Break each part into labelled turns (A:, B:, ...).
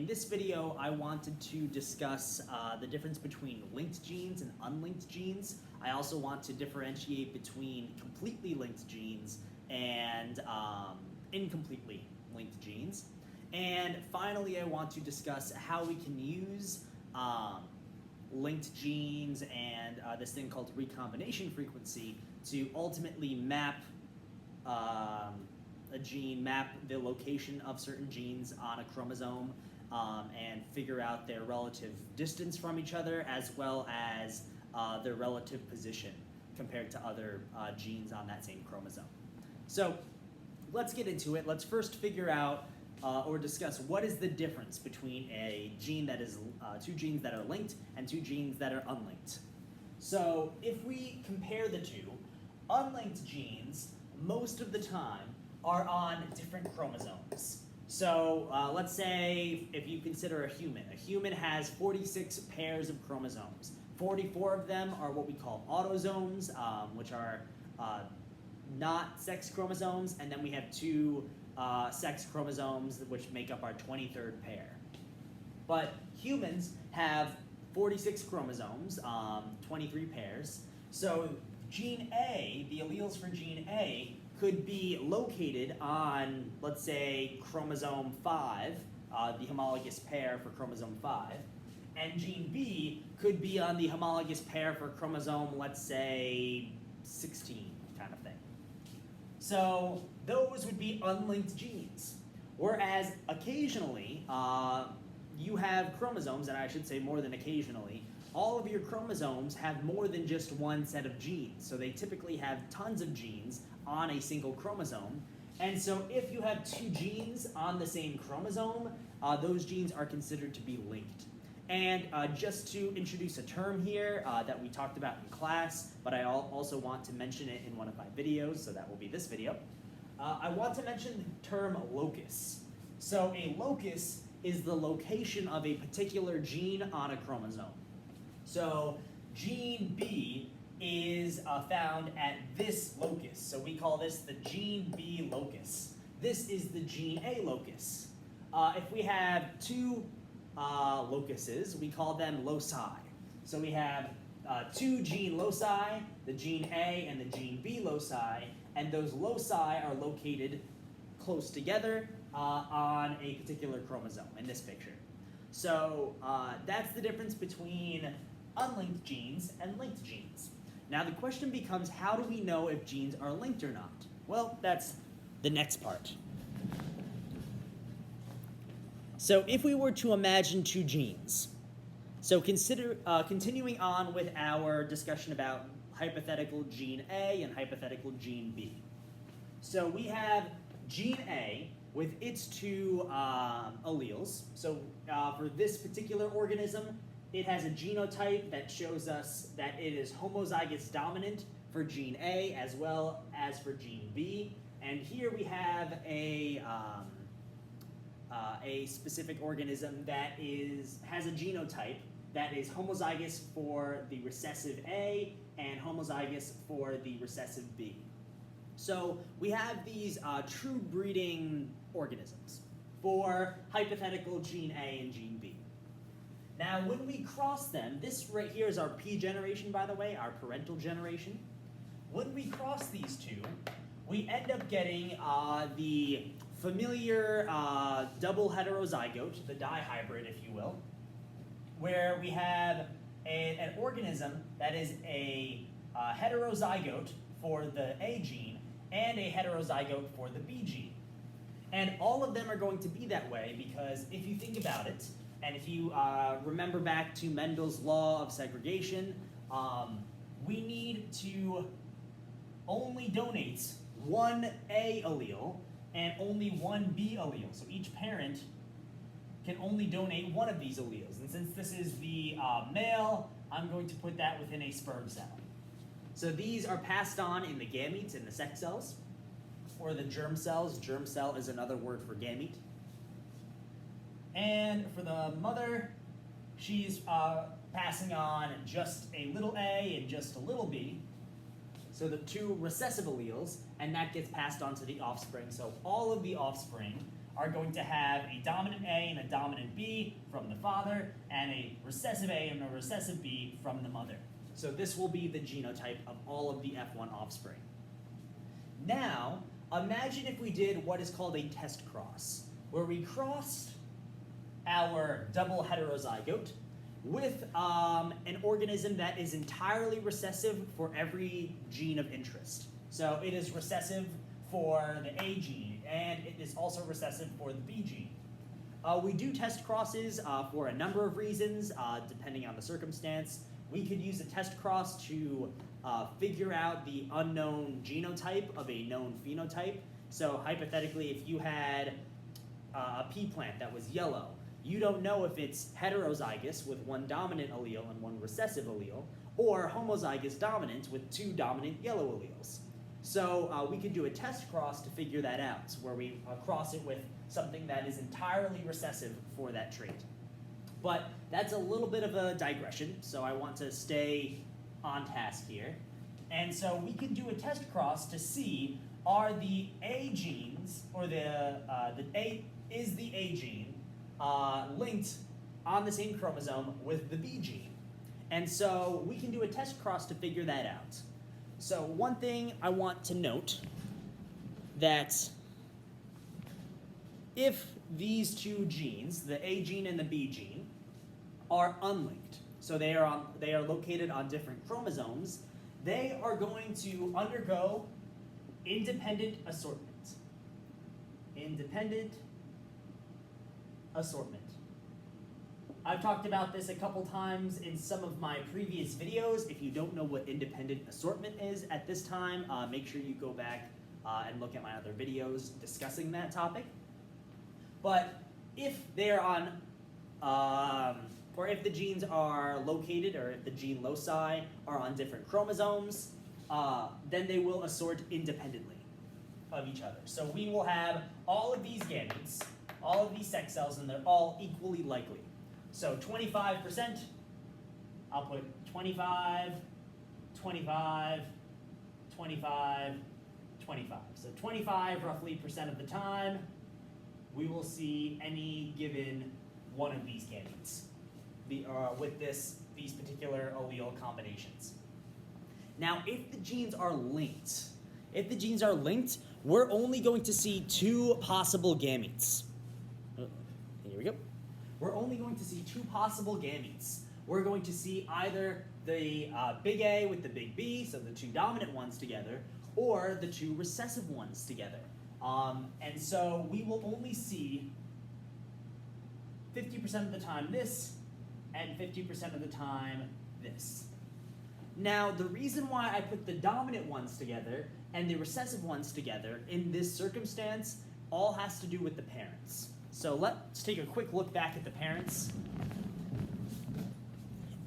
A: In this video, I wanted to discuss the difference between linked genes and unlinked genes. I also want to differentiate between completely linked genes and incompletely linked genes. And finally, I want to discuss how we can use linked genes and this thing called recombination frequency to ultimately map a gene, map the location of certain genes on a chromosome, and figure out their relative distance from each other, as well as their relative position compared to other genes on that same chromosome. So let's get into it. Let's first figure out or discuss what is the difference between a gene that is two genes that are linked and two genes that are unlinked. So if we compare the two, unlinked genes most of the time are on different chromosomes. So let's say if you consider a human has 46 pairs of chromosomes. 44 of them are what we call autosomes, which are not sex chromosomes, and then we have two sex chromosomes, which make up our 23rd pair. But humans have 46 chromosomes, 23 pairs. So gene A, the alleles for gene A, could be located on, let's say, chromosome 5, the homologous pair for chromosome 5, and gene B could be on the homologous pair for chromosome, let's say, 16 kind of thing. So those would be unlinked genes. Whereas occasionally, you have chromosomes, and I should say more than occasionally, all of your chromosomes have more than just one set of genes. So they typically have tons of genes on a single chromosome. And so if you have two genes on the same chromosome, those genes are considered to be linked. And just to introduce a term here that we talked about in class, but I also want to mention it in one of my videos, so that will be this video. I want to mention the term locus. So a locus is the location of a particular gene on a chromosome. So gene B is found at this locus. So we call this the gene B locus. This is the gene A locus. If we have two locuses, we call them loci. So we have two gene loci, the gene A and the gene B loci, and those loci are located close together on a particular chromosome in this picture. So that's the difference between unlinked genes and linked genes. Now the question becomes, how do we know if genes are linked or not? Well, that's the next part. So if we were to imagine two genes, so consider continuing on with our discussion about hypothetical gene A and hypothetical gene B. So we have gene A with its two alleles. So for this particular organism, it has a genotype that shows us that it is homozygous dominant for gene A as well as for gene B. And here we have a specific organism that has a genotype that is homozygous for the recessive A and homozygous for the recessive B. So we have these true breeding organisms for hypothetical gene A and gene B. Now, when we cross them, this right here is our P generation, by the way, our parental generation. When we cross these two, we end up getting the familiar double heterozygote, the dihybrid, if you will, where we have an organism that is a heterozygote for the A gene and a heterozygote for the B gene. And all of them are going to be that way because if you think about it, and if you remember back to Mendel's law of segregation, we need to only donate one A allele and only one B allele. So each parent can only donate one of these alleles. And since this is the male, I'm going to put that within a sperm cell. So these are passed on in the gametes, in the sex cells, or the germ cells. Germ cell is another word for gamete. And for the mother, she's passing on just a little A and just a little B. So the two recessive alleles, and that gets passed on to the offspring. So all of the offspring are going to have a dominant A and a dominant B from the father, and a recessive A and a recessive B from the mother. So this will be the genotype of all of the F1 offspring. Now, imagine if we did what is called a test cross, where we crossed our double heterozygote with an organism that is entirely recessive for every gene of interest. So it is recessive for the A gene, and it is also recessive for the B gene. We do test crosses for a number of reasons, depending on the circumstance. We could use a test cross to figure out the unknown genotype of a known phenotype. So hypothetically, if you had a pea plant that was yellow, you don't know if it's heterozygous with one dominant allele and one recessive allele, or homozygous dominant with two dominant yellow alleles. So we could do a test cross to figure that out, where we cross it with something that is entirely recessive for that trait. But that's a little bit of a digression, so I want to stay on task here. And so we can do a test cross to see, are the A genes, or is the A gene linked on the same chromosome with the B gene? And so we can do a test cross to figure that out. So one thing I want to note, that if these two genes, the A gene and the B gene, are unlinked, so they are located on different chromosomes, they are going to undergo independent assortment. Independent assortment. I've talked about this a couple times in some of my previous videos. If you don't know what independent assortment is at this time, make sure you go back and look at my other videos discussing that topic. But if they're on, or if the genes are located, or if the gene loci are on different chromosomes, then they will assort independently of each other. So we will have all of these gametes, all of these sex cells, and they're all equally likely. So 25%, I'll put 25, 25, 25, 25. So 25 roughly percent of the time, we will see any given one of these gametes with these particular allele combinations. Now, if the genes are linked, we're only going to see two possible gametes. Here we go. We're only going to see two possible gametes. We're going to see either the big A with the big B, so the two dominant ones together, or the two recessive ones together. And so we will only see 50% of the time this, and 50% of the time this. Now, the reason why I put the dominant ones together and the recessive ones together in this circumstance all has to do with the parents. So let's take a quick look back at the parents.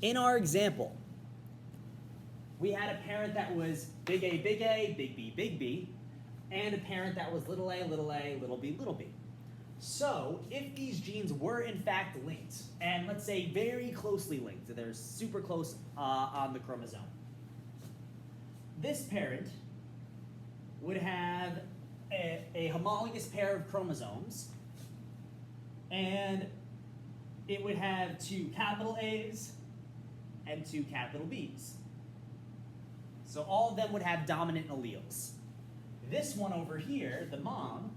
A: In our example, we had a parent that was big A, big B, and a parent that was little a, little b, little b. So if these genes were in fact linked, and let's say very closely linked, they're super close on the chromosome, this parent would have a homologous pair of chromosomes, and it would have two capital A's and two capital B's. So all of them would have dominant alleles. This one over here, the mom,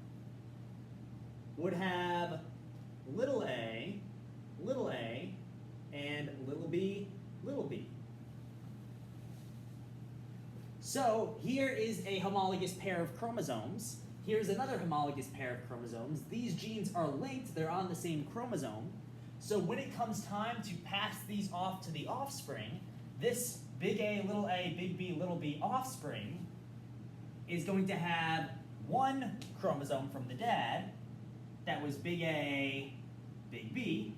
A: would have little a, and little b, little b. So here is a homologous pair of chromosomes. Here's another homologous pair of chromosomes. These genes are linked, they're on the same chromosome. So when it comes time to pass these off to the offspring, this big A, big B, little b offspring is going to have one chromosome from the dad that was big A, big B,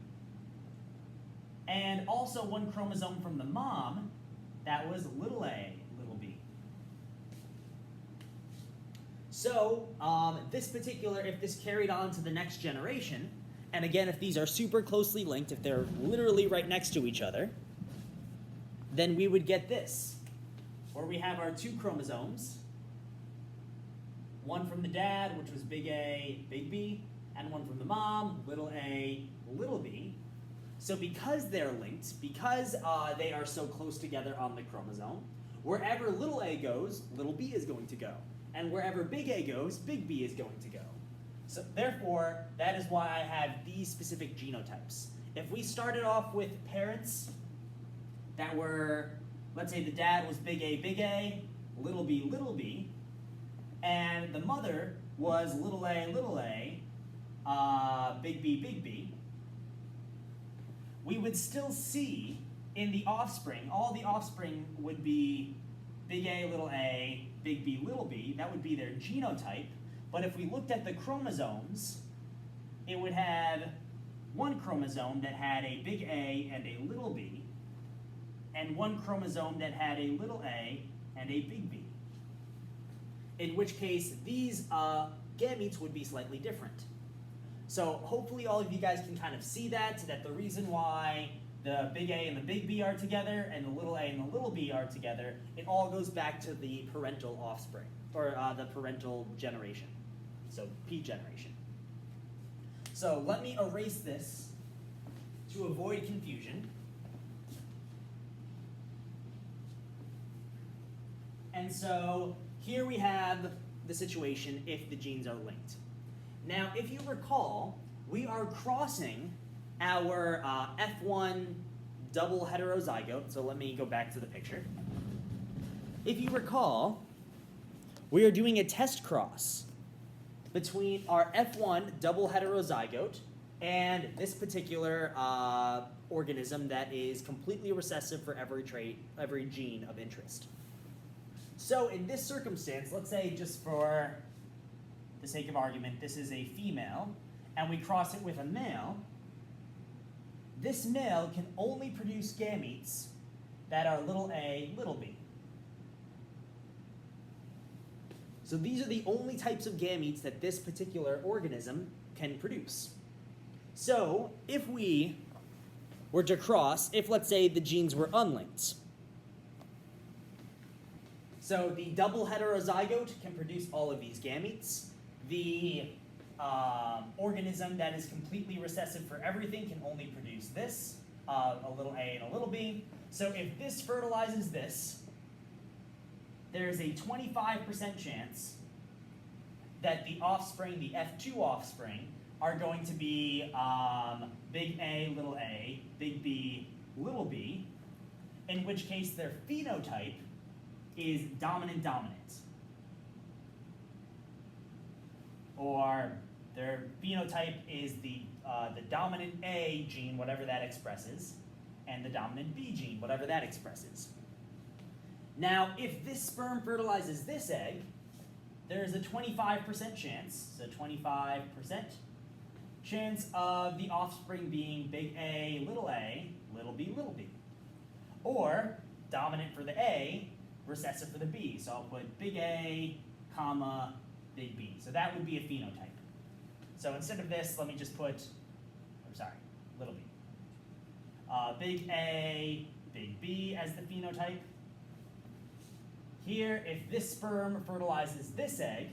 A: and also one chromosome from the mom that was little a, little b. So if this carried on to the next generation, and again, if these are super closely linked, if they're literally right next to each other, then we would get this, where we have our two chromosomes, one from the dad, which was big A, big B, and one from the mom, little a, little b. So because they're linked, because they are so close together on the chromosome, wherever little a goes, little b is going to go. And wherever big A goes, big B is going to go. So therefore, that is why I have these specific genotypes. If we started off with parents that were, let's say the dad was big A, little b, and the mother was little a, big B, we would still see in the offspring, all the offspring would be big A, big B. That would be their genotype. But if we looked at the chromosomes, it would have one chromosome that had a big A and a little b, and one chromosome that had a little a and a big B. In which case, these gametes would be slightly different. So hopefully all of you guys can kind of see that the reason why the big A and the big B are together and the little a and the little b are together, it all goes back to the parental offspring, or the parental generation, so P generation. So let me erase this to avoid confusion. And so here we have the situation if the genes are linked. Now, if you recall, we are crossing our F1 double heterozygote. So let me go back to the picture. If you recall, we are doing a test cross between our F1 double heterozygote and this particular organism that is completely recessive for every trait, every gene of interest. So in this circumstance, let's say just for the sake of argument, this is a female, and we cross it with a male. This male can only produce gametes that are little a, little b. So these are the only types of gametes that this particular organism can produce. So if we were to cross, if let's say the genes were unlinked, so the double heterozygote can produce all of these gametes. The organism that is completely recessive for everything can only produce this, a little a and a little b. So if this fertilizes this, there's a 25% chance that the offspring, the F2 offspring, are going to be big A, big B, little b, in which case their phenotype is dominant. Or their phenotype is the dominant A gene, whatever that expresses, and the dominant B gene, whatever that expresses. Now, if this sperm fertilizes this egg, there's a 25% chance, so 25% chance of the offspring being big A, little b, little b. Or dominant for the A, recessive for the B. So I'll put big A, comma, big B. So that would be a phenotype. So instead of this, let me just put, little b. Big A, big B as the phenotype. Here, if this sperm fertilizes this egg,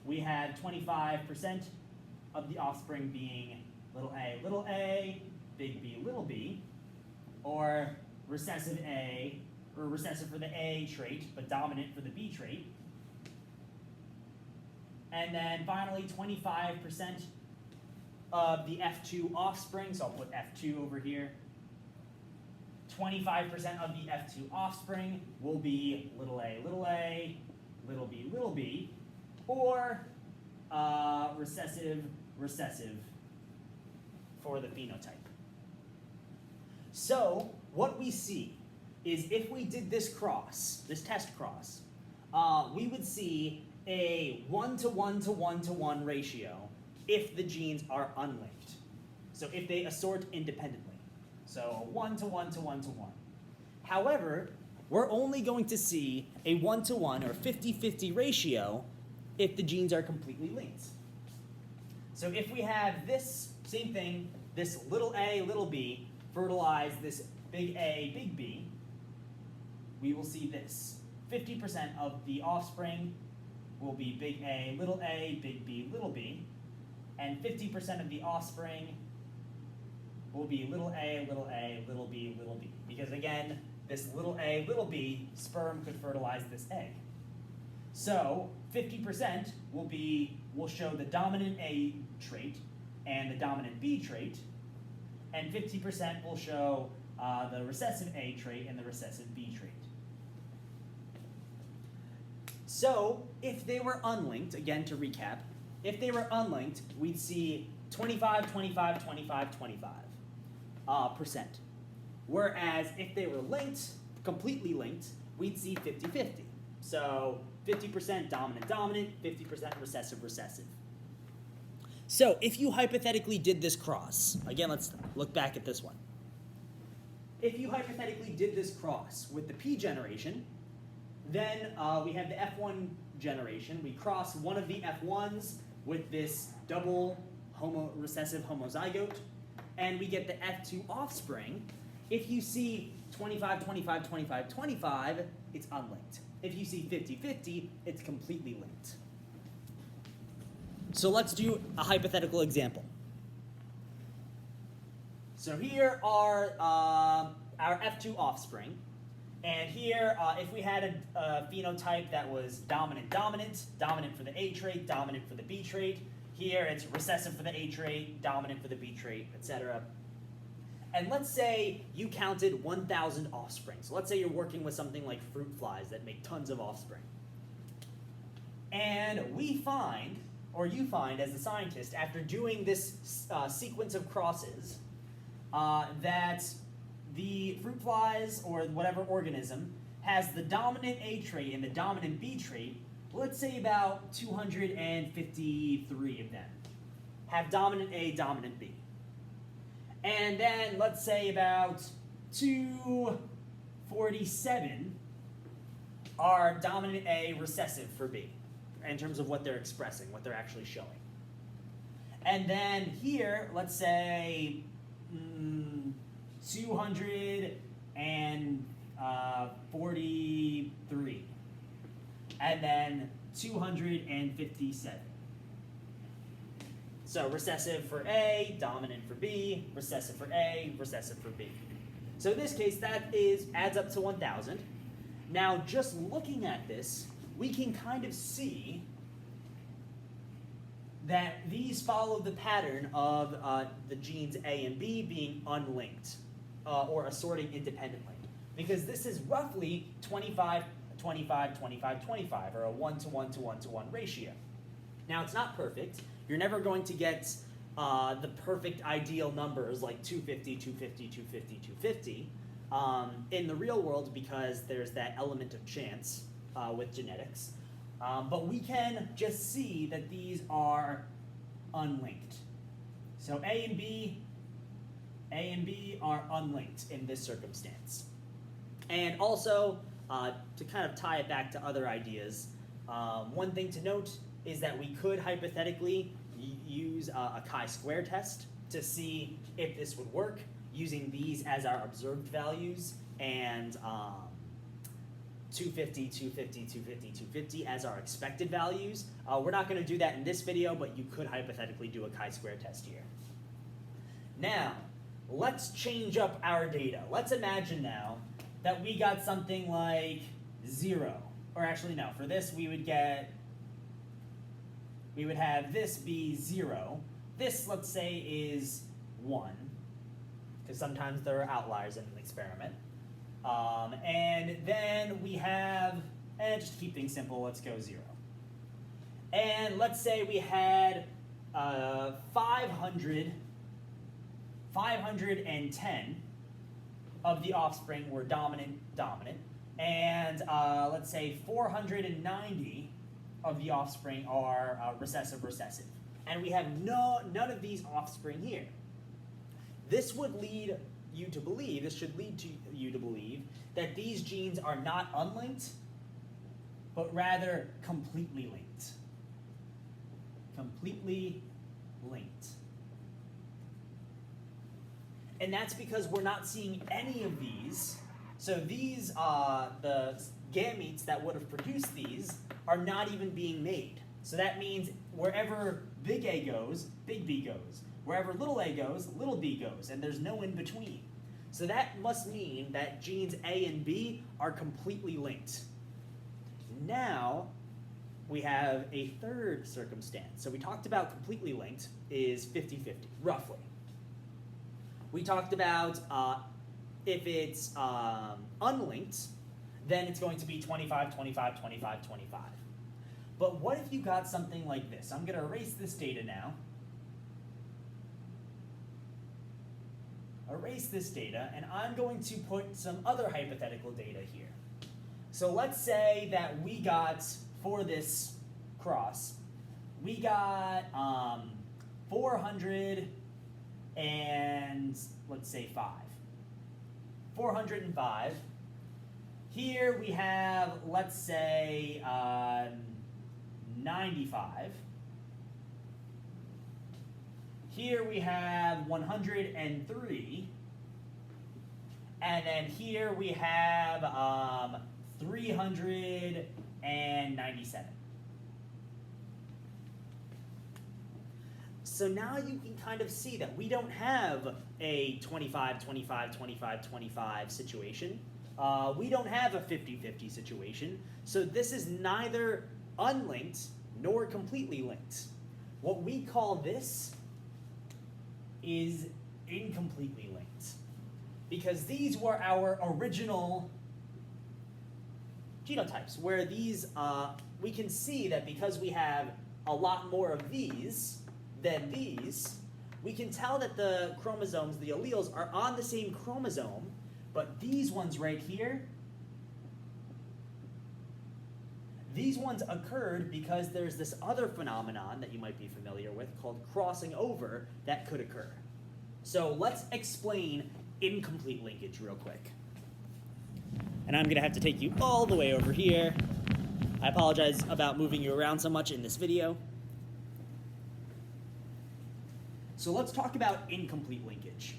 A: we have 25% of the offspring being little a, big B, little b, or recessive A, or recessive for the A trait, but dominant for the B trait. And then finally, 25% of the F2 offspring, so I'll put F2 over here. 25% of the F2 offspring will be little a, little b, or recessive for the phenotype. So what we see is if we did this cross, this test cross, we would see a 1-to-1-to-1-to-1 ratio if the genes are unlinked. So if they assort independently. So 1-to-1-to-1-to-1. However, we're only going to see a 1-to-1 or 50-50 ratio if the genes are completely linked. So if we have this same thing, this little a, little b, fertilize this big A, big B, we will see this. 50% of the offspring will be big A, big B, little b. and 50% of the offspring will be little a, little a, little b, little b. Because again, this little a, little b sperm could fertilize this egg. So 50% will show the dominant A trait and the dominant B trait, and 50% will show the recessive A trait and the recessive B trait. So if they were unlinked, again to recap, if they were unlinked, we'd see 25, 25, 25, 25 percent. Whereas if they were linked, completely linked, we'd see 50-50. So 50% dominant-dominant, 50% recessive-recessive. So if you hypothetically did this cross, again, let's look back at this one. If you hypothetically did this cross with the P generation, then we have the F1 generation. We cross one of the F1s with this double recessive homozygote, and we get the F2 offspring. If you see 25, 25, 25, 25, it's unlinked. If you see 50-50, it's completely linked. So let's do a hypothetical example. So here are our F2 offspring. And here, if we had a phenotype that was dominant-dominant, dominant for the A trait, dominant for the B trait, here it's recessive for the A trait, dominant for the B trait, etc. And let's say you counted 1,000 offspring. So let's say you're working with something like fruit flies that make tons of offspring. And we find, or you find as a scientist, after doing this sequence of crosses, that the fruit flies, or whatever organism, has the dominant A trait and the dominant B trait. Let's say about 253 of them have dominant A, dominant B. And then let's say about 247 are dominant A, recessive for B, in terms of what they're expressing, what they're actually showing. And then here, let's say 243, and then 257. So recessive for A, dominant for B, recessive for A, recessive for B. So in this case, that adds up to 1,000. Now, just looking at this, we can kind of see that these follow the pattern of the genes A and B being unlinked, or assorting independently. Because this is roughly 25, 25, 25, 25, or a 1-to-1 to 1-to-1 ratio. Now, it's not perfect. You're never going to get the perfect ideal numbers like 250, 250, 250, 250 in the real world, because there's that element of chance with genetics. But we can just see that these are unlinked. So A and B are unlinked in this circumstance. And also, to kind of tie it back to other ideas, one thing to note is that we could hypothetically use a chi-square test to see if this would work, using these as our observed values, and 250, 250, 250, 250 as our expected values. We're not going to do that in this video, but you could hypothetically do a chi-square test here. Now, let's change up our data. Let's imagine now that we got something like 0. Or actually, no, for this we would have this be 0. This, let's say, is 1, because sometimes there are outliers in an experiment. And then we have, and just to keep things simple, let's go 0. And let's say we had 510 of the offspring were dominant, and let's say 490 of the offspring are recessive. And we have none of these offspring here. This would lead you to believe, that these genes are not unlinked, but rather completely linked. Completely linked. And that's because we're not seeing any of these. So these, the gametes that would have produced these, are not even being made. So that means wherever big A goes, big B goes. Wherever little a goes, little b goes, and there's no in between. So that must mean that genes A and B are completely linked. Now, we have a third circumstance. So we talked about completely linked is 50-50, roughly. We talked about if it's unlinked, then it's going to be 25, 25, 25, 25. But what if you got something like this? I'm going to erase this data now. Erase this data, and I'm going to put some other hypothetical data here. So let's say that we got, for this cross, we got 400 and, let's say 5. 405. Here we have, let's say, 95. Here we have 103. And then here we have 397. So now you can kind of see that we don't have a 25, 25, 25, 25 situation. We don't have a 50-50 situation. So this is neither unlinked nor completely linked. What we call this is incompletely linked, because these were our original genotypes, where these, we can see that because we have a lot more of these than these, we can tell that the chromosomes, the alleles, are on the same chromosome, but these ones right here, these ones occurred because there's this other phenomenon that you might be familiar with called crossing over that could occur. So let's explain incomplete linkage real quick. And I'm going to have to take you all the way over here. I apologize about moving you around so much in this video. So let's talk about incomplete linkage.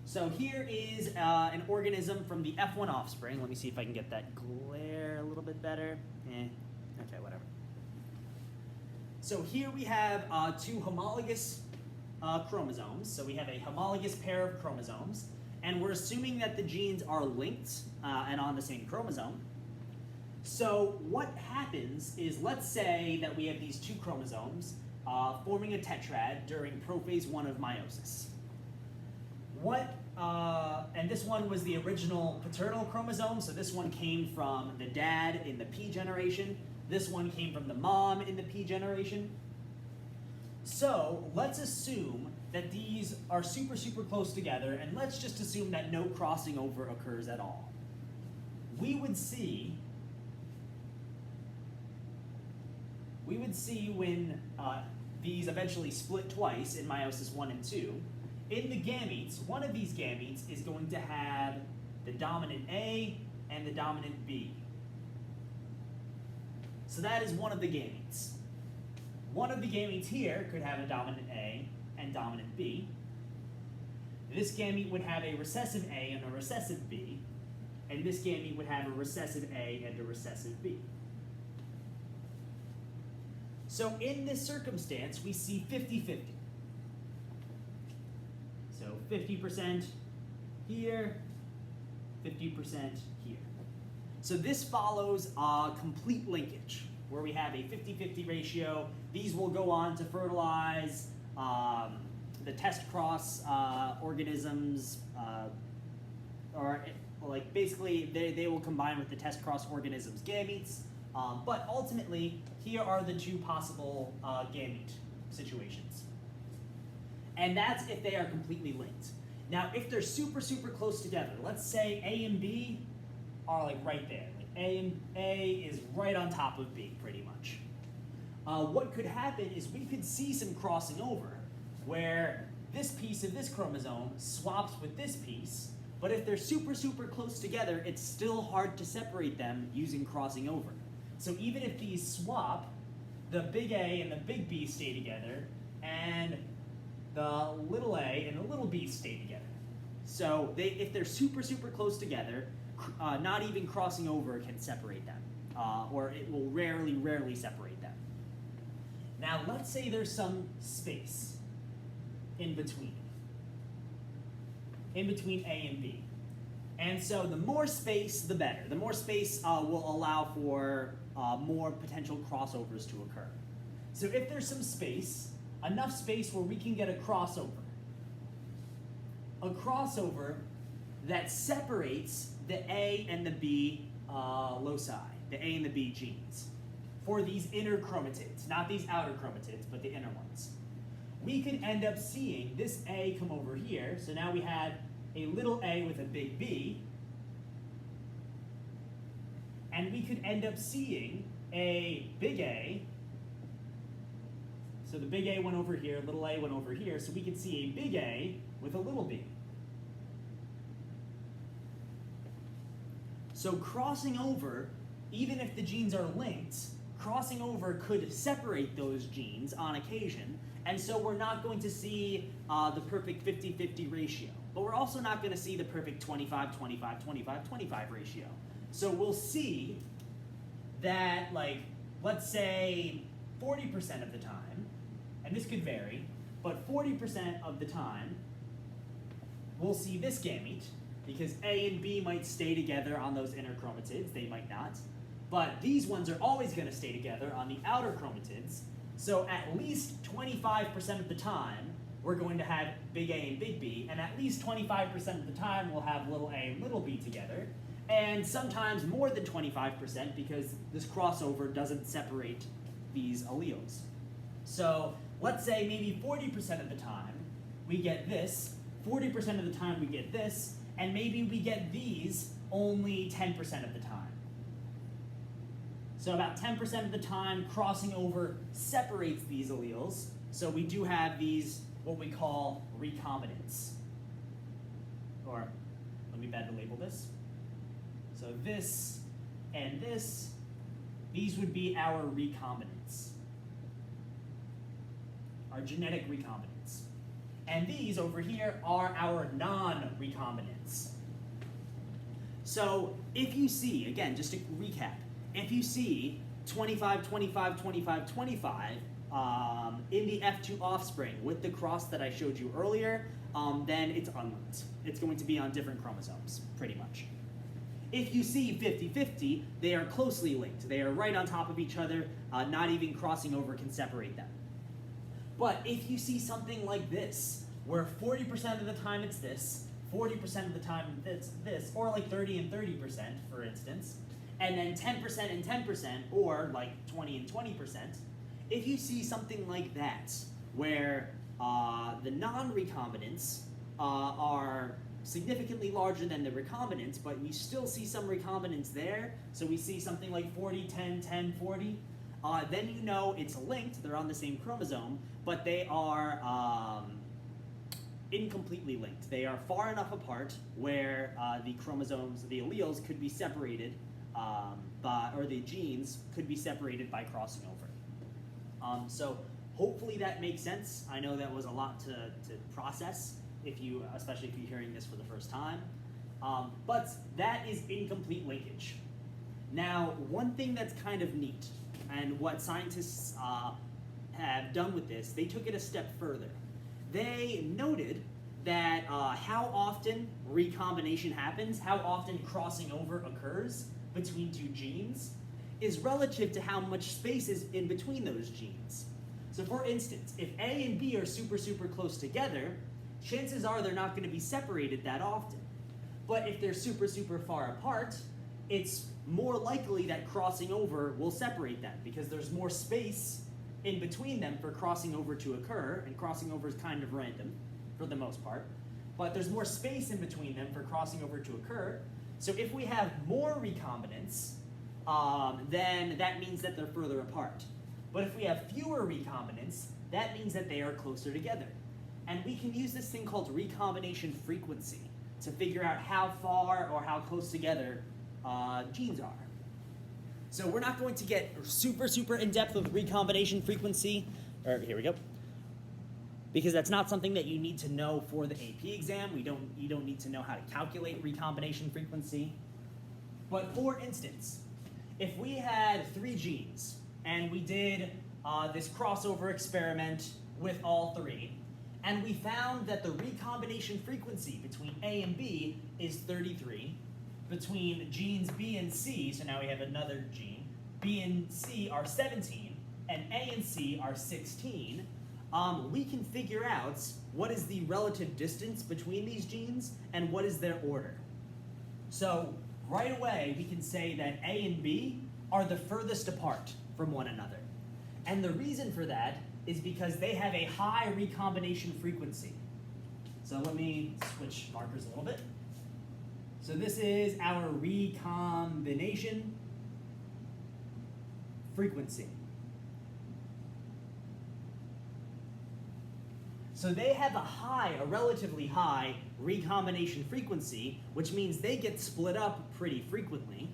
A: So here is an organism from the F1 offspring. Let me see if I can get that glare a little bit better. Okay, whatever. So here we have two homologous chromosomes. So we have a homologous pair of chromosomes, and we're assuming that the genes are linked and on the same chromosome. So what happens is, let's say that we have these two chromosomes forming a tetrad during prophase 1 of meiosis. And this one was the original paternal chromosome, so this one came from the dad in the P generation. This one came from the mom in the P generation. So let's assume that these are super, super close together, and let's just assume that no crossing over occurs at all. We would see when these eventually split twice in meiosis 1 and 2, in the gametes, one of these gametes is going to have the dominant A and the dominant B. So that is one of the gametes. One of the gametes here could have a dominant A and dominant B. This gamete would have a recessive A and a recessive B, and this gamete would have a recessive A and a recessive B. So in this circumstance, we see 50-50. So 50% here, 50% here. So this follows complete linkage, where we have a 50-50 ratio. These will go on to fertilize the test cross organisms, or like basically they will combine with the test cross organisms' gametes. But ultimately, here are the two possible gamete situations. And that's if they are completely linked. Now, if they're super, super close together, let's say A and B are like right there. Like A is right on top of B, pretty much. What could happen is we could see some crossing over, where this piece of this chromosome swaps with this piece, but if they're super, super close together, it's still hard to separate them using crossing over. So even if these swap, the big A and the big B stay together, and the little a and the little b stay together. So if they're super, super close together, not even crossing over can separate them, or it will rarely separate them. Now let's say there's some space in between A and B. And so the more space, the better. The more space will allow for more potential crossovers to occur. So if there's some space, enough space where we can get a crossover that separates the A and the B loci, the A and the B genes, for these inner chromatids, not these outer chromatids, but the inner ones. We could end up seeing this A come over here, so now we had a little a with a big B, and we could end up seeing a big A. So the big A went over here, little a went over here, so we could see a big A with a little b. So crossing over, even if the genes are linked, crossing over could separate those genes on occasion, and so we're not going to see the perfect 50-50 ratio. But we're also not going to see the perfect 25-25-25-25 ratio. So we'll see that, like, let's say 40% of the time, and this could vary, but 40% of the time, we'll see this gamete, because A and B might stay together on those inner chromatids, they might not. But these ones are always going to stay together on the outer chromatids, so at least 25% of the time, we're going to have big A and big B, and at least 25% of the time we'll have little a and little b together, and sometimes more than 25% because this crossover doesn't separate these alleles. So let's say maybe 40% of the time we get this, 40% of the time we get this, and maybe we get these only 10% of the time. So about 10% of the time crossing over separates these alleles, so we do have these what we call recombinants. Or let me better label this. So this and this, these would be our recombinants, our genetic recombinants. And these over here are our non-recombinants. So if you see, again, just to recap, if you see 25, 25, 25, 25, in the F2 offspring with the cross that I showed you earlier, then it's unlinked. It's going to be on different chromosomes, pretty much. If you see 50-50, they are closely linked. They are right on top of each other. Not even crossing over can separate them. But if you see something like this, where 40% of the time it's this, 40% of the time it's this, or like 30 and 30%, for instance, and then 10% and 10%, or like 20 and 20%, if you see something like that, where the non-recombinants are significantly larger than the recombinants, but we still see some recombinants there, so we see something like 40, 10, 10, 40, then you know it's linked, they're on the same chromosome, but they are incompletely linked. They are far enough apart where the chromosomes, the alleles, could be separated, or the genes could be separated by crossing over. So hopefully that makes sense. I know that was a lot to process, especially if you're hearing this for the first time. But that is incomplete linkage. Now, one thing that's kind of neat, and what scientists have done with this, they took it a step further. They noted that how often recombination happens, how often crossing over occurs between two genes, is relative to how much space is in between those genes. So for instance, if A and B are super, super close together, chances are they're not going to be separated that often. But if they're super, super far apart, it's more likely that crossing over will separate them because there's more space in between them for crossing over to occur, and crossing over is kind of random for the most part, but there's more space in between them for crossing over to occur. So if we have more recombinants, then that means that they're further apart. But if we have fewer recombinants, that means that they are closer together. And we can use this thing called recombination frequency to figure out how far or how close together genes are. So we're not going to get super, super in-depth with recombination frequency, or here we go, because that's not something that you need to know for the AP exam. You don't need to know how to calculate recombination frequency. But for instance, if we had 3 genes and we did this crossover experiment with all three, and we found that the recombination frequency between A and B is 33. Between genes B and C, so now we have another gene, B and C are 17, and A and C are 16. We can figure out what is the relative distance between these genes and what is their order. So right away, we can say that A and B are the furthest apart from one another. And the reason for that is because they have a high recombination frequency. So let me switch markers a little bit. So this is our recombination frequency. So they have a relatively high recombination frequency, which means they get split up pretty frequently.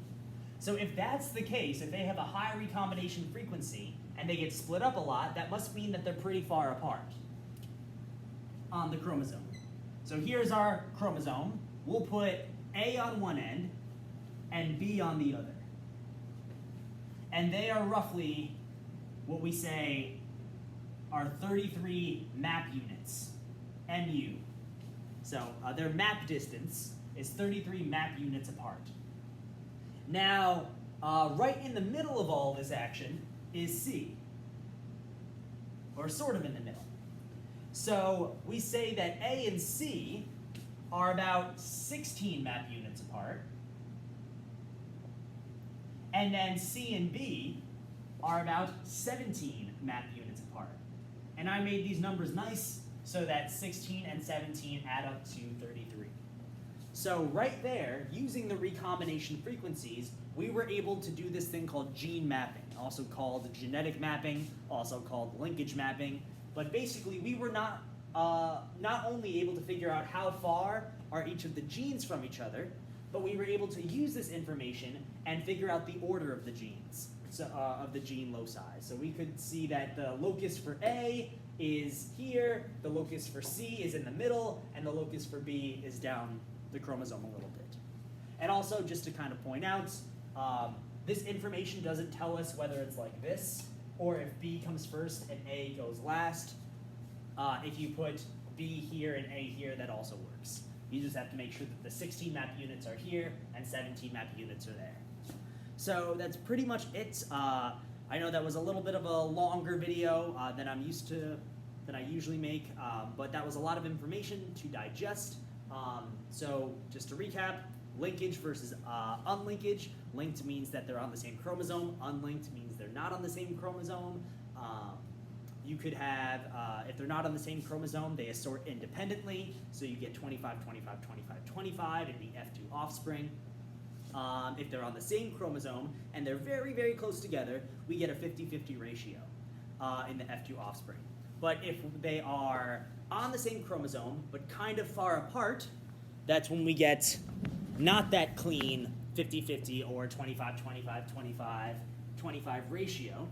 A: So if that's the case, if they have a high recombination frequency and they get split up a lot, that must mean that they're pretty far apart on the chromosome. So here's our chromosome. We'll put A on one end and B on the other. And they are roughly what we say are 33 map units, MU. So their map distance is 33 map units apart. Now, right in the middle of all this action is C, or sort of in the middle. So we say that A and C are about 16 map units apart, and then C and B are about 17 map units apart. And I made these numbers nice so that 16 and 17 add up to 33. So right there, using the recombination frequencies, we were able to do this thing called gene mapping, also called genetic mapping, also called linkage mapping. But basically, we were not only able to figure out how far are each of the genes from each other, but we were able to use this information and figure out the order of the genes, so, of the gene loci. So we could see that the locus for A is here, the locus for C is in the middle, and the locus for B is down the chromosome a little bit. And also, just to kind of point out, this information doesn't tell us whether it's like this, or if B comes first and A goes last. If you put B here and A here, that also works. You just have to make sure that the 16 map units are here and 17 map units are there. So that's pretty much it. I know that was a little bit of a longer video than I usually make, but that was a lot of information to digest. So just to recap, linkage versus unlinkage. Linked means that they're on the same chromosome. Unlinked means they're not on the same chromosome. You could have, if they're not on the same chromosome, they assort independently. So you get 25, 25, 25, 25 in the F2 offspring. If they're on the same chromosome and they're very, very close together, we get a 50-50 ratio in the F2 offspring. But if they are on the same chromosome but kind of far apart, that's when we get not that clean 50-50 or 25, 25, 25, 25 ratio.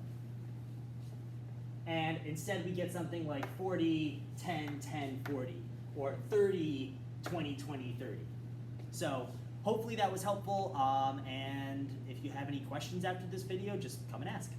A: And instead we get something like 40, 10, 10, 40, or 30, 20, 20, 30. So hopefully that was helpful, and if you have any questions after this video, just come and ask.